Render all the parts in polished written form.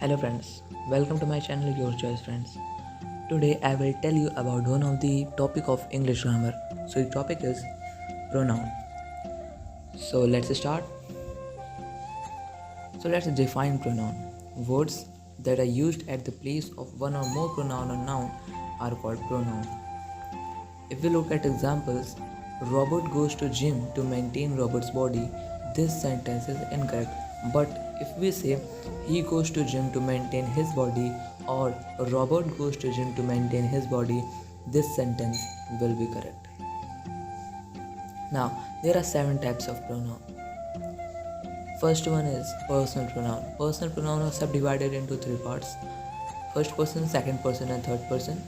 Hello friends, welcome to my channel Your Choice Friends. Today I will tell you about one of the topic of English grammar. So the topic is pronoun. So let's start. So let's define pronoun. Words that are used at the place of one or more pronoun or noun are called pronoun. If we look at examples, Robert goes to gym to maintain Robert's body, this sentence is incorrect. But if we say he goes to gym to maintain his body or Robert goes to gym to maintain his body, this sentence will be correct. Now, there are 7 types of pronoun. First one is personal pronoun. Personal pronoun are subdivided into 3 parts. First person, second person and third person.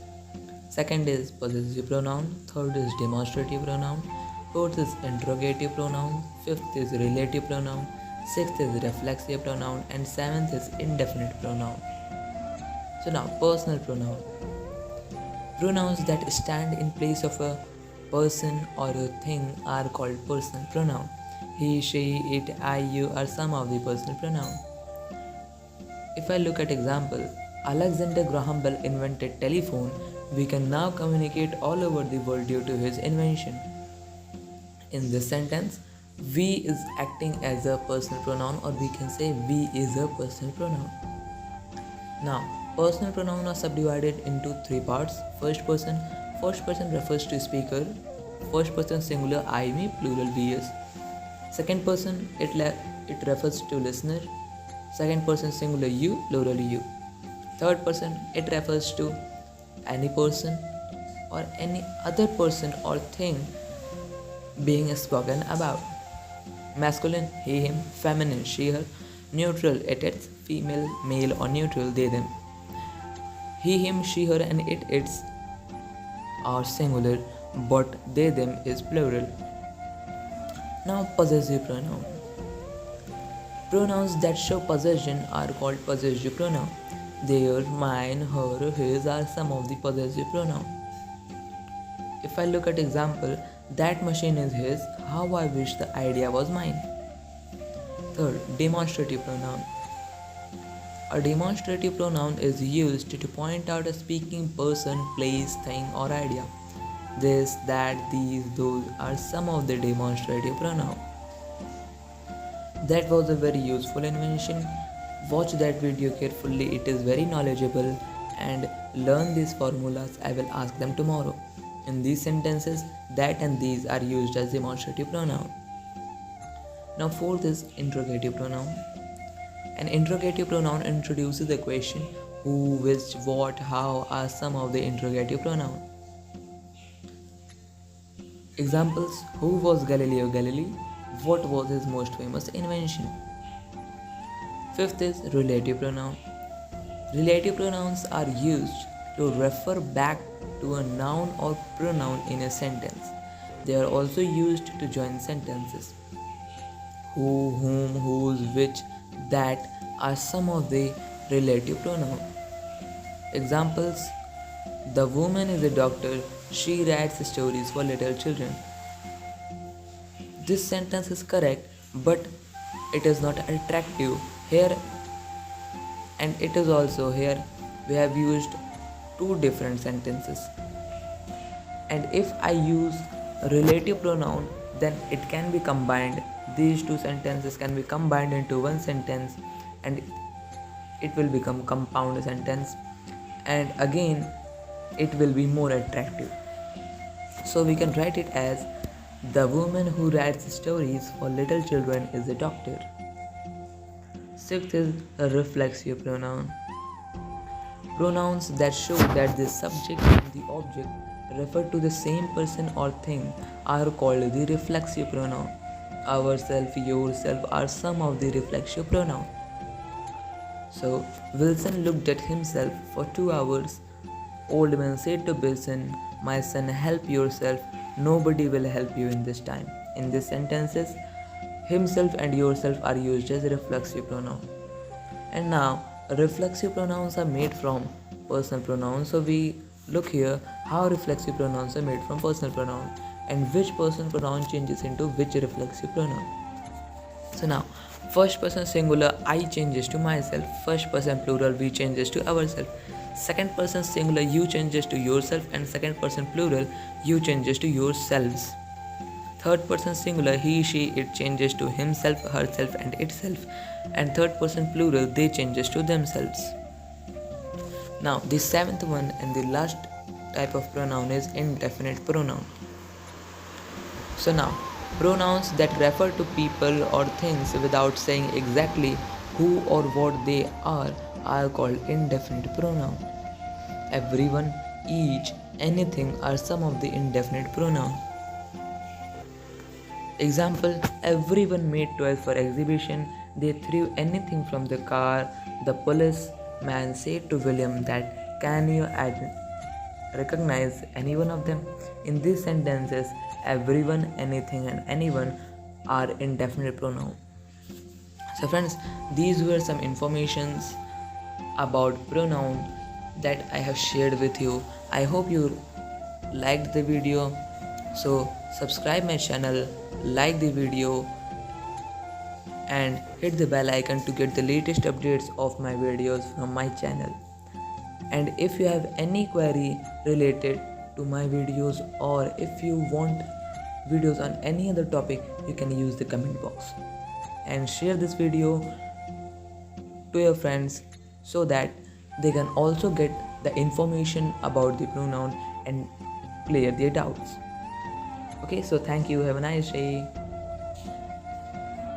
Second is possessive pronoun, third is demonstrative pronoun, fourth is interrogative pronoun, fifth is relative pronoun, sixth is reflexive pronoun, and seventh is indefinite pronoun. So now personal pronoun. Pronouns that stand in place of a person or a thing are called personal pronoun. He, she, it, I, you are some of the personal pronoun. If I look at example, Alexander Graham Bell invented telephone. We can now communicate all over the world due to his invention. In this sentence, we is acting as a personal pronoun, or we can say we is a personal pronoun. Now, personal pronoun are subdivided into 3 parts. First person refers to speaker. First person singular I, me, plural we, us. Second person it refers to listener. Second person singular you, plural you. Third person it refers to any person or any other person or thing being spoken about. Masculine he, him, feminine she, her, neutral it, its, female, male or neutral they, them. He, him, she, her and it, its are singular, but they, them is plural. Now possessive pronoun. Pronouns that show possession are called possessive pronoun. Their, mine, her, his are some of the possessive pronoun. If I look at example, that machine is his, how I wish the idea was mine. Third, demonstrative pronoun. A demonstrative pronoun is used to point out a speaking person, place, thing or idea. This, that, these, those are some of the demonstrative pronoun. That was a very useful invention. Watch that video carefully, it is very knowledgeable, and learn these formulas. I will ask them tomorrow. In these sentences, that and these are used as demonstrative pronoun. Now fourth is interrogative pronoun. An interrogative pronoun introduces the question who, which, what, how are some of the interrogative pronoun. Examples: who was Galileo Galilei? What was his most famous invention? Fifth is relative pronoun. Relative pronouns are used to refer back to a noun or pronoun in a sentence. They are also used to join sentences. Who, whom, whose, which, that are some of the relative pronoun. Examples: the woman is a doctor, she writes stories for little children. This sentence is correct, but it is not attractive here, and it is also here we have used 2 different sentences. And if I use a relative pronoun, then it can be combined. These 2 sentences can be combined into one sentence and it will become compound sentence, and again it will be more attractive. So we can write it as the woman who writes stories for little children is a doctor. Sixth is a reflexive pronoun. Pronouns that show that the subject and the object refer to the same person or thing are called the reflexive pronoun. Ourself, yourself are some of the reflexive pronoun. So Wilson looked at himself for 2 hours. Old man said to Wilson, my son, help yourself. Nobody will help you in this time. In these sentences, himself and yourself are used as reflexive pronoun. And now reflexive pronouns are made from personal pronouns. So we look here how reflexive pronouns are made from personal pronoun and which personal pronoun changes into which reflexive pronoun. So now First person singular I changes to myself. First person plural we changes to ourselves. Second person singular you changes to yourself, and second person plural you changes to yourselves. Third person singular he she it changes to himself, herself, and itself, and third person plural they changes to themselves. Now the seventh one and the last type of pronoun is indefinite pronoun. So now, pronouns that refer to people or things without saying exactly who or what they are called indefinite pronoun. Everyone, each, anything are some of the indefinite pronoun. Example, everyone made toys for exhibition. They threw anything from the car. The policeman said to William that, can you recognize any one of them? In these sentences, everyone, anything, and anyone are indefinite pronoun. So friends, these were some informations about pronoun that I have shared with you. I hope you liked the video. So subscribe my channel, like the video, and hit the bell icon to get the latest updates of my videos from my channel. And if you have any query related to my videos, or if you want videos on any other topic, you can use the comment box and share this video to your friends so that they can also get the information about the pronoun and clear their doubts. Okay, so thank you, have a nice day.